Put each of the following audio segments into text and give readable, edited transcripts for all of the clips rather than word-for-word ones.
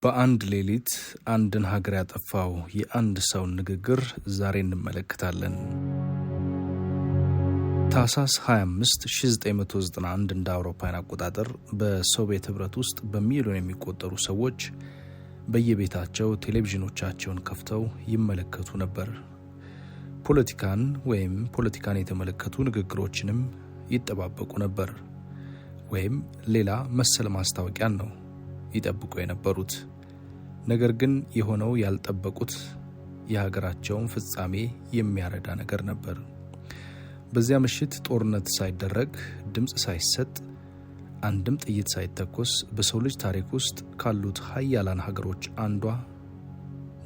በአንድ ሌሊት አንድን ሀገር ያጠፋው የአንድ ሰው ንግግር ዛሬ እንመለከታለን። ታህሳስ 25 1991 እንደ አውሮፓውያን አቆጣጠር በሶቪየት ህብረት ውስጥ በሚሊዮን የሚቆጠሩ ሰዎች በየቤታቸው ቴሌቪዥኖቻቸውን ከፍተው ይመለከቱ ነበር። ፖለቲካን የተመለከቱ ንግግሮችንም ይጠባበቁ ነበር። ወይም ሌላ መሰል ማስታወቂያን ነው ይጠብቁ የነበሩት። ነገር ግን የሆነው ያልጠበቁት የሀገራቸውን ፍጻሜ የሚያረዳ ነገር ነበር። በዚያ ምሽት ጦርነት ሳይደረግ፣ ድምጽ ሳይሰጥ፣ አንድም ጥይት ሳይተኮስ በሰው ልጅ ታሪክ ውስጥ ካሉት ሀያላን ሀገሮች አንዷ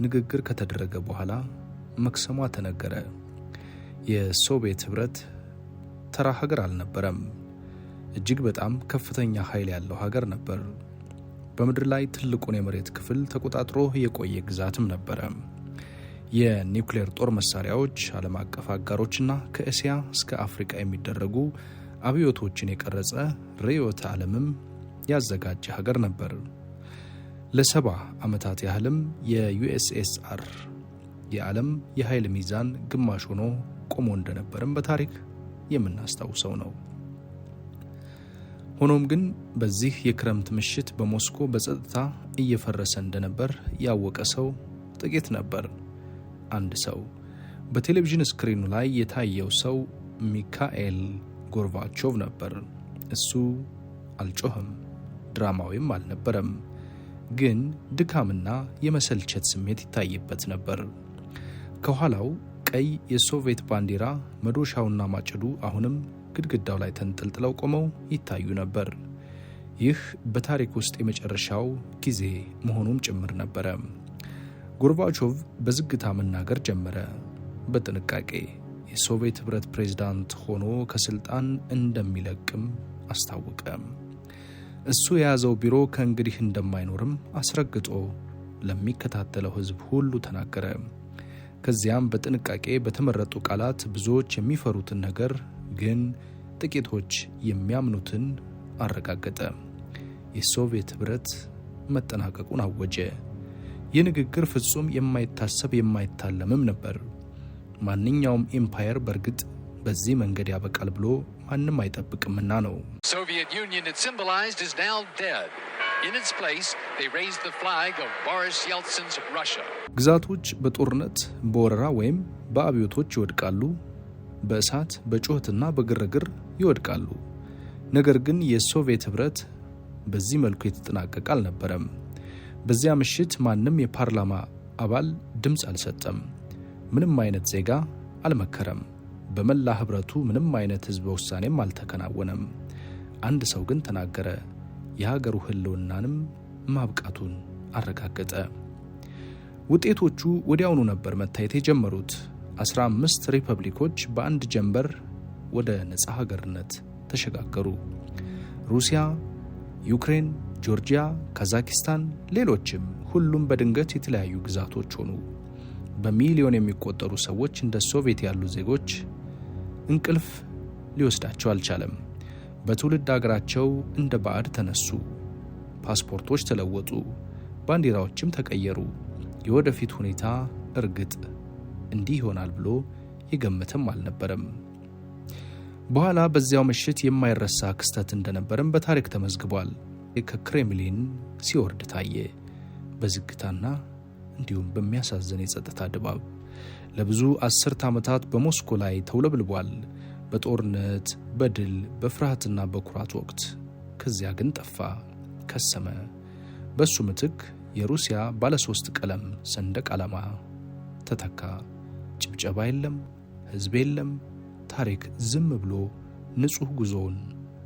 ንግግር ከተደረገ በኋላ መክሰሟ ተነገረ። የሶቪየት ህብረት ተራ ሀገር አልነበረም። እጅግ በጣም ከፍተኛ ኃይል ያለው ሀገር ነበር። በምድር ላይ ትልቁን የመሬት ክፍል ተቆጣጥሮ የቆየ ግዛትም ነበረ። የኒውክሌር ጦር መሳሪያዎች፣ ዓለም አቀፍ አጋሮችና ከእስያ እስከ አፍሪካ የሚደረጉ አብዮቶችን የቀረጸ ርዕዮተ ዓለምም ያዘጋጀ ሀገር ነበር። ለ70 ዓመታት ያህልም የዩኤስኤስአር የዓለም የኃይል ሚዛን ግማሽ ሆኖ ቆሞ እንደነበርም በታሪክ የምናስታውሰው ነው። ሆኖም ግን በዚህ የክረምት ምሽት በሞስኮ በጸጥታ እየፈረሰ እንደነበር ያወቀ ሰው ጥቂት ነበር። አንድ ሰው። በቴሌቪዥን ስክሪኑ ላይ የታየው ሰው ሚካኤል ጎርባቾቭ ነበር። እሱ አልጮህም፣ ድራማዊም አልነበረም። ግን ድካምና የመሰልቸት ስሜት ይታይበት ነበር። ከኋላው ቀይ የሶቪየት ባንዲራ፣ መዶሻውና ማጭዱ አሁንም ግድግዳው ላይ ተንጠልጥለው ቆመው ይታዩ ነበር። ይህ በታሪክ ውስጥ የመጨረሻው ጊዜ መሆኑም ጭምር ነበረ። ጎርባቾቭ በዝግታ መናገር ጀመረ። በጥንቃቄ የሶቪየት ህብረት ፕሬዝዳንት ሆኖ ከስልጣን እንደሚለቅም አስታወቀ። እሱ የያዘው ቢሮ ከእንግዲህ እንደማይኖርም አስረግጦ ለሚከታተለው ህዝብ ሁሉ ተናገረ። ከዚያም በጥንቃቄ በተመረጡ ቃላት ብዙዎች የሚፈሩትን ነገር ግን ጥቂቶች የሚያምኑትን አረጋገጠ። የሶቪየት ህብረት መጠናቀቁን አወጀ። ይህ ንግግር ፍጹም የማይታሰብ የማይታለምም ነበር። ማንኛውም ኤምፓየር በእርግጥ በዚህ መንገድ ያበቃል ብሎ ማንም አይጠብቅምና ነው። Soviet Union it symbolized is now dead. In its place they raised the flag of Boris Yeltsin's Russia. ግዛቶች በጦርነት በወረራ ወይም በአብዮቶች ይወድቃሉ። በእሳት በጩኸትና በግርግር ይወድቃሉ። ነገር ግን የሶቪየት ህብረት በዚህ መልኩ የተጠናቀቀ አልነበረም። በዚያ ምሽት ማንም የፓርላማ አባል ድምፅ አልሰጠም። ምንም አይነት ዜጋ አልመከረም። በመላ ህብረቱ ምንም አይነት ህዝበ ውሳኔም አልተከናወነም። አንድ ሰው ግን ተናገረ። የሀገሩ ህልውናንም ማብቃቱን አረጋገጠ። ውጤቶቹ ወዲያውኑ ነበር መታየት የጀመሩት። 15 ሪፐብሊኮች በአንድ ጀንበር ወደ ነጻ ሀገርነት ተሸጋገሩ። ሩሲያ፣ ዩክሬን፣ ጆርጂያ፣ ካዛኪስታን፣ ሌሎችም ሁሉም በድንገት የተለያዩ ግዛቶች ሆኑ። በሚሊዮን የሚቆጠሩ ሰዎች እንደ ሶቪየት ያሉ ዜጎች እንቅልፍ ሊወስዳቸው አልቻለም። በትውልድ ሀገራቸው እንደ ባዕድ ተነሱ። ፓስፖርቶች ተለወጡ፣ ባንዲራዎችም ተቀየሩ። የወደፊት ሁኔታ እርግጥ እንዲህ ይሆናል ብሎ የገመተም አልነበረም። በኋላ በዚያው ምሽት የማይረሳ ክስተት እንደነበረም በታሪክ ተመዝግቧል። ከክሬምሊን ሲወርድ ታየ። በዝግታና እንዲሁም በሚያሳዝን የጸጥታ ድባብ ለብዙ 10 ዓመታት በሞስኮ ላይ ተውለብልቧል። በጦርነት፣ በድል፣ በፍርሃትና በኩራት ወቅት። ከዚያ ግን ጠፋ፣ ከሰመ። በሱ ምትክ የሩሲያ ባለ 3 ቀለም ሰንደቅ ዓላማ ተተካ። ጭብጨባ የለም፣ ህዝብ የለም። ታሪክ ዝም ብሎ ንጹህ ጉዞውን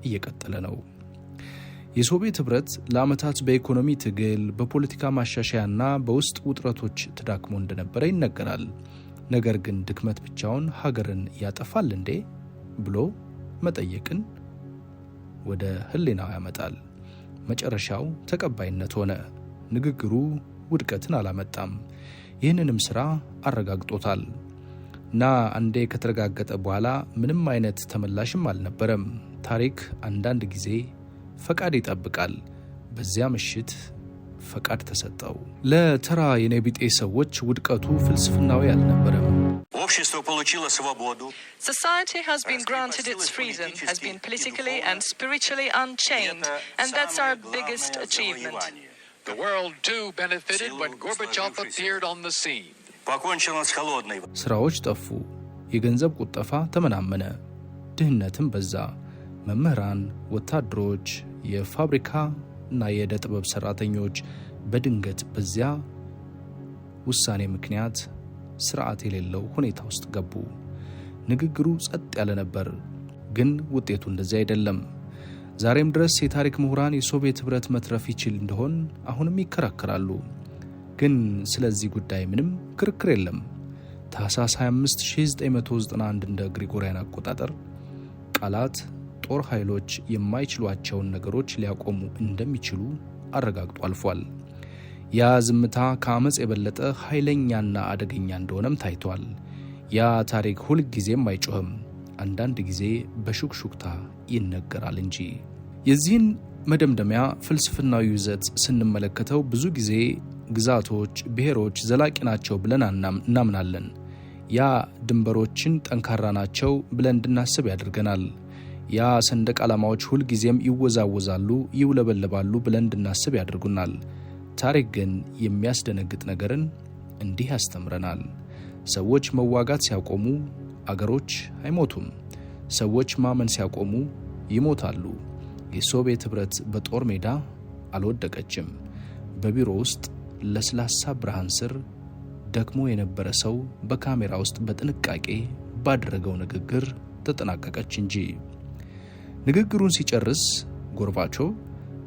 እየቀጠለ ነው። የሶቪየት ህብረት ለዓመታት በኢኮኖሚ ትግል፣ በፖለቲካ ማሻሻያና በውስጥ ውጥረቶች ተዳክሞ እንደነበረ ይነገራል። ነገር ግን ድክመት ብቻውን ሀገርን ያጠፋል እንዴ ብሎ መጠየቅን ወደ ህሊናው ያመጣል። መጨረሻው ተቀባይነት ሆነ። ንግግሩ ውድቀትን አላመጣም። ይህንንም ስራ አረጋግጦታል። እና አንዴ ከተረጋገጠ በኋላ ምንም አይነት ተመላሽም አልነበረም። ታሪክ አንዳንድ ጊዜ ፈቃድ ይጠብቃል። በዚያ ምሽት ፈቃድ ተሰጠው። ለተራ የኔቢጤ ሰዎች ውድቀቱ ፍልስፍናዊ አልነበረም። Society has been granted its freedom, has been politically and spiritually unchained, and that's our biggest achievement. The world too benefited when Gorbachev appeared on the scene. ስራዎች ጠፉ፣ የገንዘብ ቁጠፋ ተመናመነ፣ ድህነትም በዛ። መምህራን፣ ወታደሮች፣ የፋብሪካ እና የዕደ ጥበብ ሰራተኞች በድንገት በዚያ ውሳኔ ምክንያት ስርዓት የሌለው ሁኔታ ውስጥ ገቡ። ንግግሩ ጸጥ ያለ ነበር፣ ግን ውጤቱ እንደዚህ አይደለም። ዛሬም ድረስ የታሪክ ምሁራን የሶቪየት ኅብረት መትረፍ ይችል እንደሆን አሁንም ይከራከራሉ። ግን ስለዚህ ጉዳይ ምንም ክርክር የለም። ታህሳስ 25 1991 እንደ ግሪጎሪያን አቆጣጠር ቃላት ጦር ኃይሎች የማይችሏቸውን ነገሮች ሊያቆሙ እንደሚችሉ አረጋግጦ አልፏል። ያ ዝምታ ከአመጽ የበለጠ ኃይለኛና አደገኛ እንደሆነም ታይቷል። ያ ታሪክ ሁል ጊዜም አይጮህም፣ አንዳንድ ጊዜ በሹክሹክታ ይነገራል እንጂ። የዚህን መደምደሚያ ፍልስፍናዊ ይዘት ስንመለከተው ብዙ ጊዜ ግዛቶች፣ ብሔሮች ዘላቂ ናቸው ብለን እናምናለን። ያ ድንበሮችን ጠንካራ ናቸው ብለን እንድናስብ ያደርገናል። ያ ሰንደቅ ዓላማዎች ሁል ጊዜም ይወዛወዛሉ፣ ይውለበለባሉ ብለን እንድናስብ ያደርጉናል። ታሪክ ግን የሚያስደነግጥ ነገርን እንዲህ ያስተምረናል። ሰዎች መዋጋት ሲያቆሙ አገሮች አይሞቱም። ሰዎች ማመን ሲያቆሙ ይሞታሉ። የሶቪየት ኅብረት በጦር ሜዳ አልወደቀችም። በቢሮ ውስጥ ለስላሳ ብርሃን ስር ደክሞ የነበረ ሰው በካሜራ ውስጥ በጥንቃቄ ባደረገው ንግግር ተጠናቀቀች እንጂ። ንግግሩን ሲጨርስ ጎርባቾቭ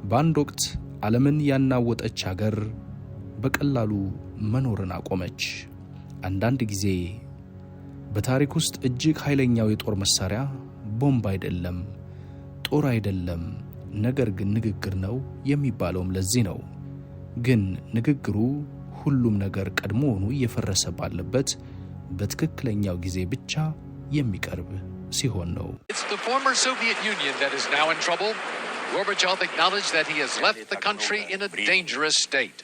በአንድ ወቅት ዓለምን ያናወጠች ሀገር በቀላሉ መኖርን አቆመች። አንዳንድ ጊዜ በታሪክ ውስጥ እጅግ ኃይለኛው የጦር መሳሪያ ቦምብ አይደለም፣ ጦር አይደለም፣ ነገር ግን ንግግር ነው የሚባለውም ለዚህ ነው። ግን ንግግሩ ሁሉም ነገር ቀድሞውኑ እየፈረሰ ባለበት በትክክለኛው ጊዜ ብቻ የሚቀርብ ሲሆን ነው። It's the former Soviet Union that is now in trouble. Gorbachev acknowledged that he has left the country in a dangerous state.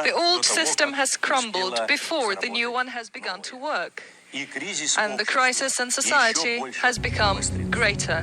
The old system has crumbled before the new one has begun to work, and the crisis in society has become greater.